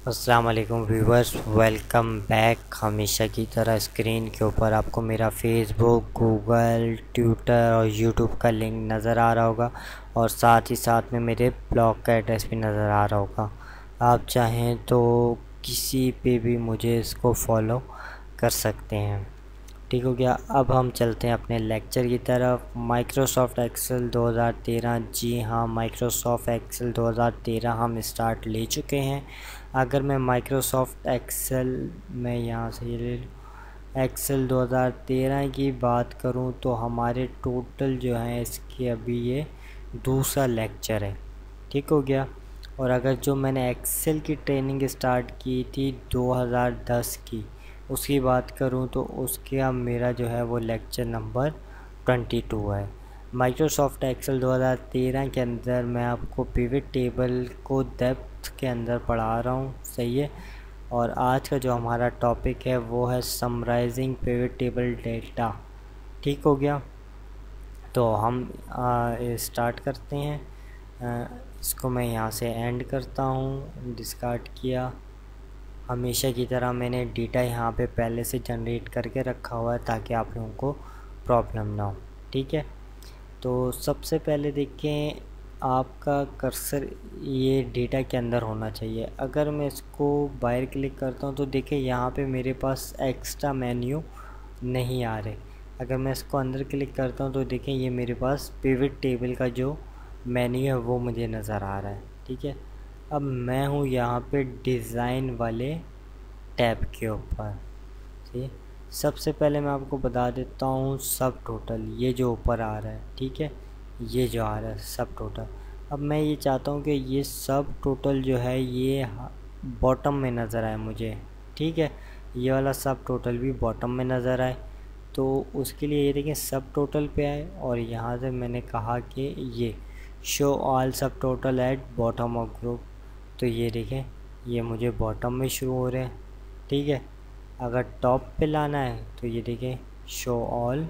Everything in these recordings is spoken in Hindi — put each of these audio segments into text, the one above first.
अस्सलाम वालेकुम व्यूवर्स, वेलकम बैक। हमेशा की तरह स्क्रीन के ऊपर आपको मेरा फेसबुक, गूगल, ट्विटर और यूट्यूब का लिंक नज़र आ रहा होगा और साथ ही साथ में मेरे ब्लॉग का एड्रेस भी नज़र आ रहा होगा। आप चाहें तो किसी पे भी मुझे इसको फॉलो कर सकते हैं। ठीक हो गया। अब हम चलते हैं अपने लेक्चर की तरफ। माइक्रोसॉफ्ट एक्सेल 2013, जी हाँ, माइक्रोसॉफ्ट एक्सेल 2013 हम स्टार्ट ले चुके हैं। अगर मैं माइक्रोसॉफ्ट एक्सेल में यहाँ से ले लूँ, एक्सेल 2013 की बात करूँ तो हमारे टोटल जो है इसके अभी ये दूसरा लेक्चर है। ठीक हो गया। और अगर जो मैंने एक्सेल की ट्रेनिंग स्टार्ट की थी 2010 की, उसकी बात करूं तो उसके अब मेरा जो है वो लेक्चर नंबर 22 है। माइक्रोसॉफ्ट एक्सेल 2013 के अंदर मैं आपको पिवट टेबल को डेप्थ के अंदर पढ़ा रहा हूं, सही है। और आज का जो हमारा टॉपिक है वो है समराइजिंग पिवट टेबल डेटा। ठीक हो गया। तो हम स्टार्ट करते हैं। इसको मैं यहाँ से एंड करता हूँ। डिस्कार्ड किया। हमेशा की तरह मैंने डेटा यहाँ पे पहले से जनरेट करके रखा हुआ है ताकि आप लोगों को प्रॉब्लम ना हो। ठीक है। तो सबसे पहले देखें, आपका कर्सर ये डेटा के अंदर होना चाहिए। अगर मैं इसको बाहर क्लिक करता हूँ तो देखिए यहाँ पे मेरे पास एक्स्ट्रा मेन्यू नहीं आ रहे। अगर मैं इसको अंदर क्लिक करता हूँ तो देखें ये मेरे पास पिवट टेबल का जो मेन्यू है वो मुझे नज़र आ रहा है। ठीक है। अब मैं हूँ यहाँ पे डिज़ाइन वाले टैब के ऊपर। ठीक। सबसे पहले मैं आपको बता देता हूँ सब टोटल, ये जो ऊपर आ रहा है, ठीक है, ये जो आ रहा है सब टोटल। अब मैं ये चाहता हूँ कि ये सब टोटल जो है ये बॉटम में नज़र आए मुझे। ठीक है। ये वाला सब टोटल भी बॉटम में नज़र आए। तो उसके लिए ये देखें सब टोटल पे आए और यहाँ से मैंने कहा कि ये शो ऑल सब total at bottom of group. तो ये देखें ये मुझे बॉटम में शुरू हो रहे हैं। ठीक है। अगर टॉप पे लाना है तो ये देखें शो ऑल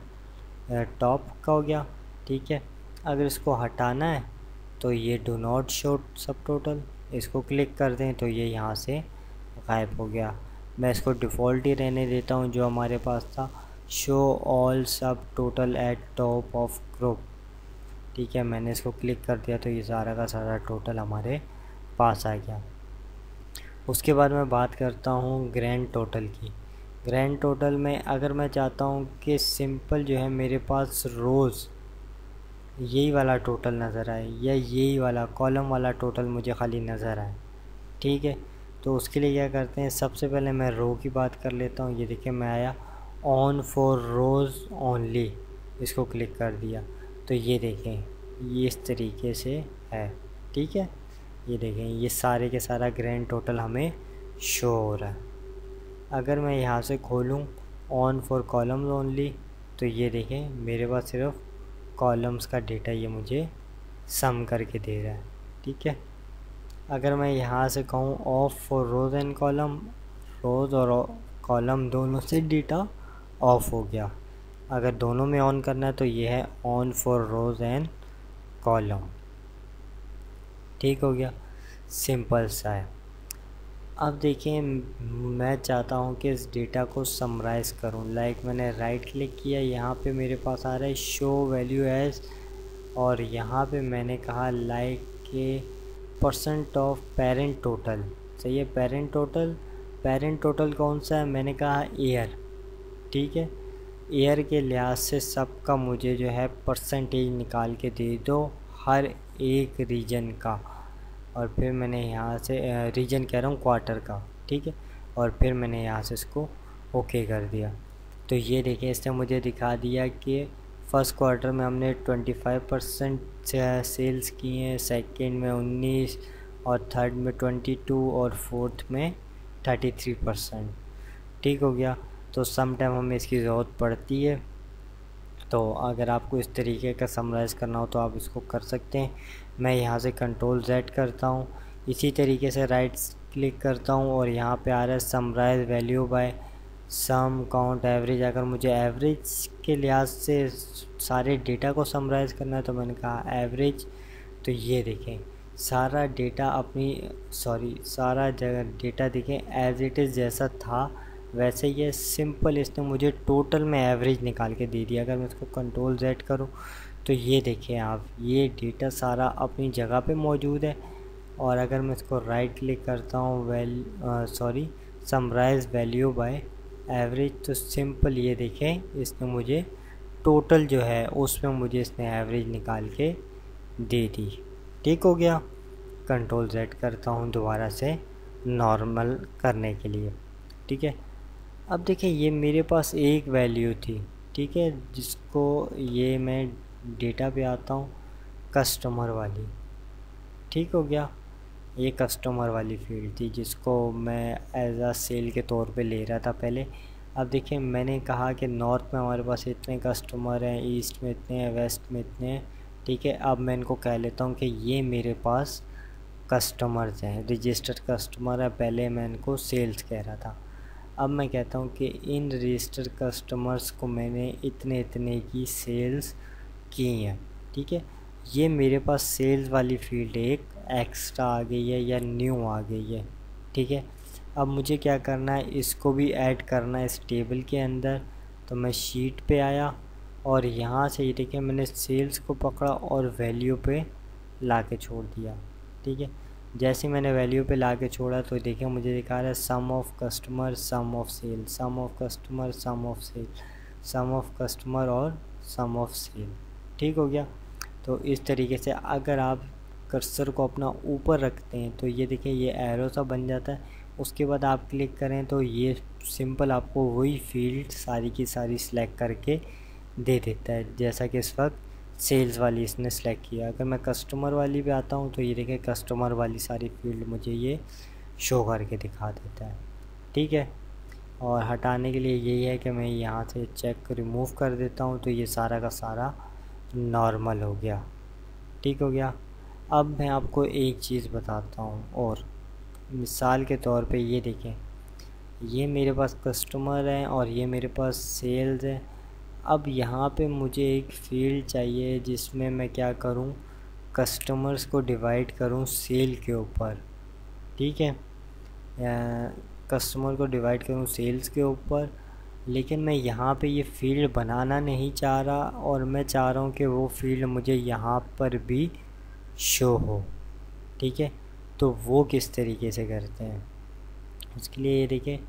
टॉप का हो गया। ठीक है। अगर इसको हटाना है तो ये डू नॉट शो सब टोटल, इसको क्लिक कर दें तो ये यहाँ से गायब हो गया। मैं इसको डिफ़ॉल्ट ही रहने देता हूँ जो हमारे पास था, शो ऑल सब total eight top of group. ठीक है। मैंने इसको क्लिक कर दिया तो ये सारा का सारा टोटल हमारे पास आ गया। उसके बाद मैं बात करता हूँ ग्रैंड टोटल की। ग्रैंड टोटल में अगर मैं चाहता हूँ कि सिंपल जो है मेरे पास रोज़ यही वाला टोटल नज़र आए या यही वाला कॉलम वाला टोटल मुझे खाली नज़र आए। ठीक है। तो उसके लिए क्या करते हैं, सबसे पहले मैं रो की बात कर लेता हूँ। ये देखिए मैं आया ऑन फॉर रोज़ ओनली, इसको क्लिक कर दिया तो ये देखें ये इस तरीके से है। ठीक है। ये देखें ये सारे के सारा ग्रैंड टोटल हमें शो हो रहा है। अगर मैं यहाँ से खोलूँ ऑन फॉर कॉलम्स ओनली तो ये देखें मेरे पास सिर्फ कॉलम्स का डेटा ये मुझे सम करके दे रहा है। ठीक है। अगर मैं यहाँ से कहूँ of for rows and column, rows और कॉलम दोनों से डेटा ऑफ हो गया। अगर दोनों में ऑन करना है तो ये है on for rows and column. ठीक हो गया। सिंपल सा है। अब देखिए मैं चाहता हूँ कि इस डेटा को समराइज़ करूँ। लाइक मैंने राइट क्लिक किया, यहाँ पे मेरे पास आ रहा है शो वैल्यू एज, और यहाँ पे मैंने कहा लाइक के परसेंट ऑफ पेरेंट टोटल। सही है। पेरेंट टोटल कौन सा है, मैंने कहा ईयर। ठीक है। ईयर के लिहाज से सबका मुझे जो है परसेंटेज निकाल के दे दो हर एक रीजन का। और फिर मैंने यहाँ से रीजन कह रहा हूँ क्वार्टर का। ठीक है। और फिर मैंने यहाँ से इसको ओके कर दिया। तो ये देखिए इसने मुझे दिखा दिया कि फ़र्स्ट क्वार्टर में हमने 25% सेल्स की हैं, सेकंड में 19, और थर्ड में 22, और फोर्थ में 33%। ठीक हो गया। तो सम टाइम हमें इसकी ज़रूरत पड़ती है। तो अगर आपको इस तरीके का समराइज़ करना हो तो आप इसको कर सकते हैं। मैं यहाँ से कंट्रोल Z करता हूँ, इसी तरीके से राइट क्लिक करता हूँ और यहाँ पे आ रहा है summarize value by sum count average. अगर मुझे एवरेज के लिहाज से सारे डेटा को समराइज़ करना है तो मैंने कहा एवरेज। तो ये देखें सारा डेटा सारा जगह डेटा देखें एज इट इज़ जैसा था वैसे ये सिंपल इसने मुझे टोटल में एवरेज निकाल के दे दिया। अगर मैं इसको कंट्रोल Z करूँ तो ये देखें आप, ये डेटा सारा अपनी जगह पे मौजूद है। और अगर मैं इसको राइट क्लिक करता हूँ समराइज वैल्यू बाय एवरेज, तो सिंपल ये देखें इसने मुझे टोटल जो है उसमें मुझे इसने एवरेज निकाल के दे दी। ठीक हो गया। कंट्रोल Z करता हूँ दोबारा से नॉर्मल करने के लिए। ठीक है, अब देखिए ये मेरे पास एक वैल्यू थी, ठीक है, जिसको ये मैं डेटा पे आता हूँ कस्टमर वाली। ठीक हो गया, ये कस्टमर वाली फील्ड थी जिसको मैं एज आ सेल के तौर पे ले रहा था पहले। अब देखिए मैंने कहा कि नॉर्थ में हमारे पास इतने कस्टमर हैं, ईस्ट में इतने हैं, वेस्ट में इतने हैं। ठीक है, अब मैं इनको कह लेता हूँ कि ये मेरे पास कस्टमर्स हैं, रजिस्टर्ड कस्टमर है। पहले मैं इनको सेल्स कह रहा था, अब मैं कहता हूँ कि इन रजिस्टर्ड कस्टमर्स को मैंने इतने इतने की सेल्स की हैं। ठीक है, ये मेरे पास सेल्स वाली फील्ड एक एक्स्ट्रा आ गई है या न्यू आ गई है। ठीक है, अब मुझे क्या करना है, इसको भी ऐड करना है इस टेबल के अंदर। तो मैं शीट पे आया और यहाँ से ये देखिए मैंने सेल्स को पकड़ा और वैल्यू पे ला के छोड़ दिया। ठीक है, जैसे मैंने वैल्यू पे ला के छोड़ा तो देखिए मुझे दिखा रहा है sum of customer, sum of sale, sum of customer, sum of sale, sum of customer और सम ऑफ सेल। ठीक हो गया। तो इस तरीके से अगर आप कर्सर को अपना ऊपर रखते हैं तो ये देखिए ये एरो सा बन जाता है। उसके बाद आप क्लिक करें तो ये सिंपल आपको वही फील्ड सारी की सारी सिलेक्ट करके दे देता है जैसा कि इस वक्त सेल्स वाली इसने सेलेक्ट किया। अगर मैं कस्टमर वाली पे आता हूँ तो ये देखिए कस्टमर वाली सारी फील्ड मुझे ये शो करके दिखा देता है। ठीक है, और हटाने के लिए यही है कि मैं यहाँ से चेक रिमूव कर देता हूँ तो ये सारा का सारा नॉर्मल हो गया। ठीक हो गया। अब मैं आपको एक चीज़ बताता हूँ, और मिसाल के तौर पे ये देखें, ये मेरे पास कस्टमर हैं और ये मेरे पास सेल्स है। अब यहाँ पे मुझे एक फील्ड चाहिए जिसमें मैं क्या करूँ, कस्टमर्स को डिवाइड करूँ सेल के ऊपर। ठीक है, कस्टमर को डिवाइड करूँ सेल्स के ऊपर, लेकिन मैं यहाँ पे ये फील्ड बनाना नहीं चाह रहा और मैं चाह रहा हूँ कि वो फील्ड मुझे यहाँ पर भी शो हो। ठीक है, तो वो किस तरीके से करते हैं, उसके लिए ये देखिए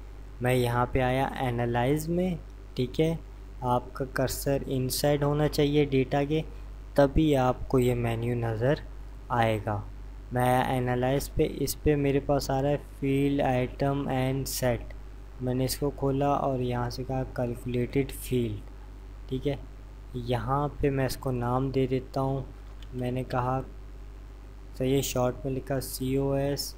मैं यहाँ पे आया एनालाइज में। ठीक है, आपका कर्सर इनसाइड होना चाहिए डेटा के, तभी आपको ये मेन्यू नज़र आएगा। मैं आया एनालाइज पे, इस पे मेरे पास आ रहा है फील्ड आइटम एंड सेट। मैंने इसको खोला और यहाँ से कहा कैलकुलेटेड फील्ड। ठीक है, यहाँ पे मैं इसको नाम दे देता हूँ। मैंने कहा सही है, शॉर्ट में लिखा COS/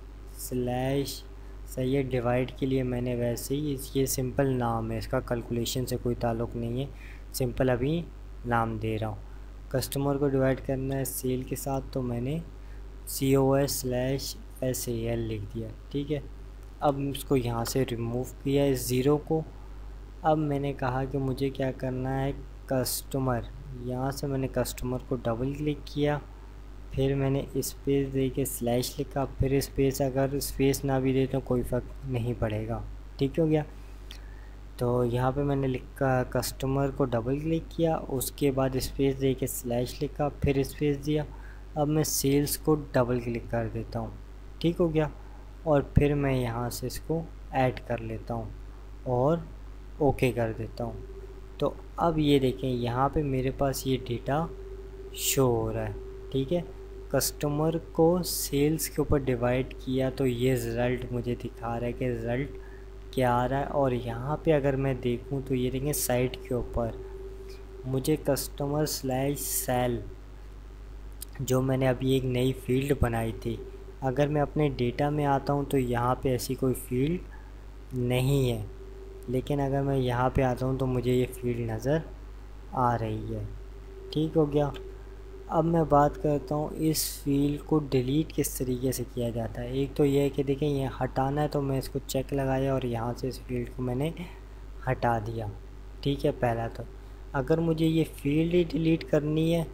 सही है। डिवाइड के लिए मैंने वैसे ही ये सिंपल नाम है, इसका कैलकुलेशन से कोई ताल्लुक़ नहीं है, सिंपल अभी नाम दे रहा हूँ। कस्टमर को डिवाइड करना है सेल के साथ तो मैंने COS/SAL लिख दिया। ठीक है, अब इसको यहाँ से रिमूव किया इस ज़ीरो को। अब मैंने कहा कि मुझे क्या करना है, कस्टमर, यहाँ से मैंने कस्टमर को डबल क्लिक किया, फिर मैंने स्पेस दे के स्लैश लिखा, फिर स्पेस, अगर स्पेस ना भी दे तो कोई फ़र्क नहीं पड़ेगा। ठीक हो गया। तो यहाँ पे मैंने लिखा कस्टमर को डबल क्लिक किया, उसके बाद स्पेस दे के स्लैश लिखा, फिर स्पेस दिया। अब मैं सेल्स को डबल क्लिक कर देता हूँ। ठीक हो गया, और फिर मैं यहाँ से इसको ऐड कर लेता हूँ और ओके कर देता हूँ। तो अब ये देखें यहाँ पे मेरे पास ये डेटा शो हो रहा है। ठीक है, कस्टमर को सेल्स के ऊपर डिवाइड किया तो ये रिज़ल्ट मुझे दिखा रहा है कि रिज़ल्ट क्या आ रहा है। और यहाँ पे अगर मैं देखूँ तो ये देखें साइट के ऊपर मुझे कस्टमर/सेल जो मैंने अभी एक नई फील्ड बनाई थी, अगर मैं अपने डेटा में आता हूँ तो यहाँ पे ऐसी कोई फील्ड नहीं है, लेकिन अगर मैं यहाँ पे आता हूँ तो मुझे ये फील्ड नज़र आ रही है। ठीक हो गया। अब मैं बात करता हूँ इस फील्ड को डिलीट किस तरीके से किया जाता है। एक तो ये है कि देखें ये हटाना है तो मैं इसको चेक लगाया और यहाँ से इस फील्ड को मैंने हटा दिया। ठीक है, पहला तो अगर मुझे ये फील्ड ही डिलीट करनी है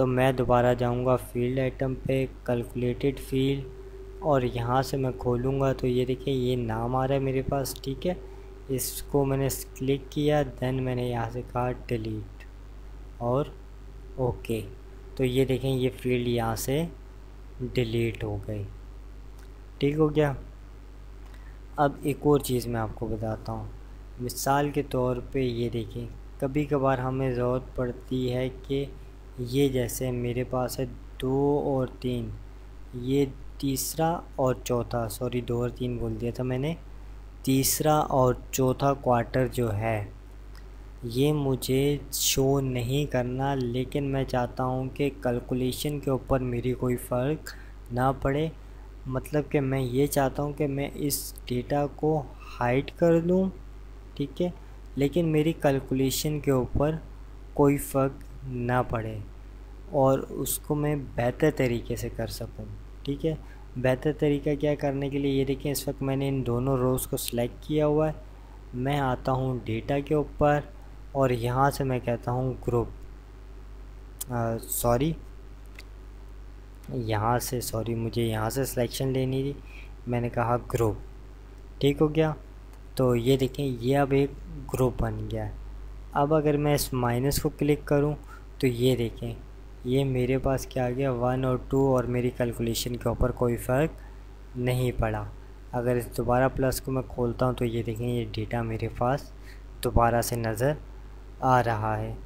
तो मैं दोबारा जाऊंगा फील्ड आइटम पे, कैलकुलेटेड फील्ड, और यहाँ से मैं खोलूँगा तो ये देखिए ये नाम आ रहा है मेरे पास, ठीक है। इसको मैंने क्लिक किया, देन मैंने यहाँ से कहा डिलीट और ओके। तो ये देखें ये फील्ड यहाँ से डिलीट हो गई, ठीक हो गया। अब एक और चीज़ मैं आपको बताता हूँ। मिसाल के तौर पे ये देखें, कभी कभार हमें ज़रूरत पड़ती है कि ये जैसे मेरे पास है 2 और 3, ये तीसरा और चौथा, सॉरी 2 और 3 बोल दिया था मैंने, तीसरा और चौथा क्वार्टर जो है ये मुझे शो नहीं करना, लेकिन मैं चाहता हूँ कि कैलकुलेशन के ऊपर मेरी कोई फ़र्क ना पड़े। मतलब कि मैं ये चाहता हूँ कि मैं इस डेटा को हाइड कर दूँ, ठीक है, लेकिन मेरी कैलकुलेशन के ऊपर कोई फ़र्क ना पड़े और उसको मैं बेहतर तरीके से कर सकूँ, ठीक है। बेहतर तरीका क्या करने के लिए, ये देखिए इस वक्त मैंने इन दोनों रोज़ को सिलेक्ट किया हुआ है। मैं आता हूँ डेटा के ऊपर और यहाँ से मैं कहता हूँ ग्रुप, सॉरी यहाँ से, सॉरी मुझे यहाँ से सिलेक्शन लेनी थी, मैंने कहा ग्रुप, ठीक हो गया। तो ये देखें ये अब एक ग्रुप बन गया है। अब अगर मैं इस माइनस को क्लिक करूँ तो ये देखें ये मेरे पास क्या आ गया 1 और 2, और मेरी कैलकुलेशन के ऊपर कोई फ़र्क नहीं पड़ा। अगर इस दोबारा प्लस को मैं खोलता हूँ तो ये देखें ये डेटा मेरे पास दोबारा से नज़र आ रहा है।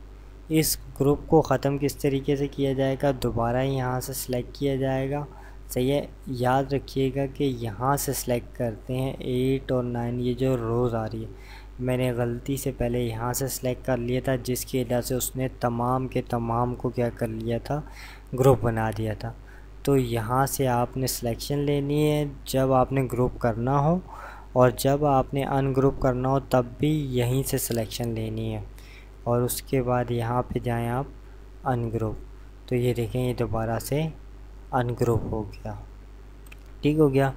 इस ग्रुप को ख़त्म किस तरीके से किया जाएगा, दोबारा यहाँ से सिलेक्ट किया जाएगा, सही है। याद रखिएगा कि यहाँ से सिलेक्ट करते हैं 8 और 9, ये जो रोज़ आ रही है, मैंने गलती से पहले यहाँ से सिलेक्ट कर लिया था, जिसकी वजह से उसने तमाम के तमाम को क्या कर लिया था, ग्रुप बना दिया था। तो यहाँ से आपने सिलेक्शन लेनी है जब आपने ग्रुप करना हो, और जब आपने अनग्रुप करना हो तब भी यहीं से सिलेक्शन लेनी है, और उसके बाद यहाँ पे जाएं आप अनग्रुप। तो ये देखें ये दोबारा से अनग्रुप हो गया, ठीक हो गया।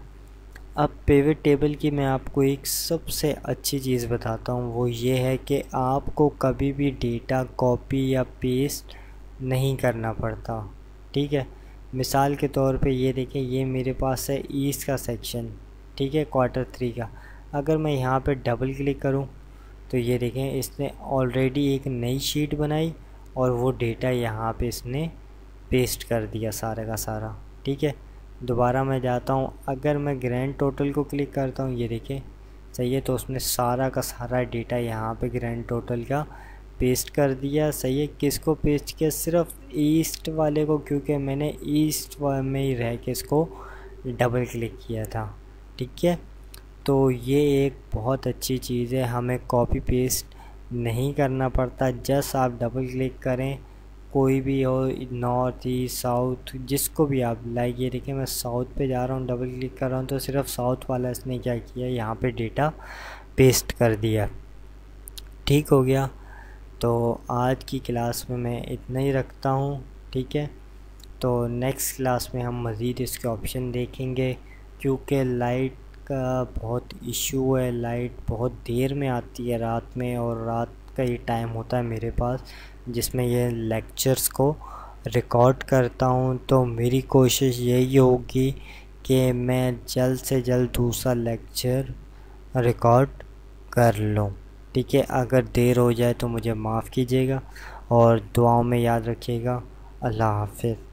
अब पिवट टेबल की मैं आपको एक सबसे अच्छी चीज़ बताता हूँ, वो ये है कि आपको कभी भी डेटा कॉपी या पेस्ट नहीं करना पड़ता, ठीक है। मिसाल के तौर पे ये देखें ये मेरे पास है ईस्ट का सेक्शन, ठीक है, क्वार्टर 3 का। अगर मैं यहाँ पे डबल क्लिक करूँ तो ये देखें इसने ऑलरेडी एक नई शीट बनाई और वो डेटा यहाँ पे इसने पेस्ट कर दिया सारा का सारा, ठीक है। दोबारा मैं जाता हूँ, अगर मैं ग्रैंड टोटल को क्लिक करता हूँ, ये देखें सही है, तो उसने सारा का सारा डेटा यहाँ पे ग्रैंड टोटल का पेस्ट कर दिया, सही है। किसको पेस्ट किया, सिर्फ ईस्ट वाले को, क्योंकि मैंने ईस्ट में ही रह के इसको डबल क्लिक किया था, ठीक है। तो ये एक बहुत अच्छी चीज़ है, हमें कॉपी पेस्ट नहीं करना पड़ता, जस्ट आप डबल क्लिक करें, कोई भी हो, नॉर्थ ईस्ट साउथ जिसको भी आप लाइक। ये देखिए मैं साउथ पे जा रहा हूँ, डबल क्लिक कर रहा हूँ तो सिर्फ साउथ वाला इसने क्या किया, यहाँ पे डेटा पेस्ट कर दिया, ठीक हो गया। तो आज की क्लास में मैं इतना ही रखता हूँ, ठीक है। तो नेक्स्ट क्लास में हम मज़ीद इसके ऑप्शन देखेंगे, क्योंकि लाइट का बहुत इशू है, लाइट बहुत देर में आती है रात में, और रात का ही टाइम होता है मेरे पास जिसमें ये लेक्चर्स को रिकॉर्ड करता हूँ। तो मेरी कोशिश यही होगी कि मैं जल्द से जल्द दूसरा लेक्चर रिकॉर्ड कर लूँ, ठीक है। अगर देर हो जाए तो मुझे माफ़ कीजिएगा और दुआओं में याद रखिएगा। अल्लाह हाफ़िज़।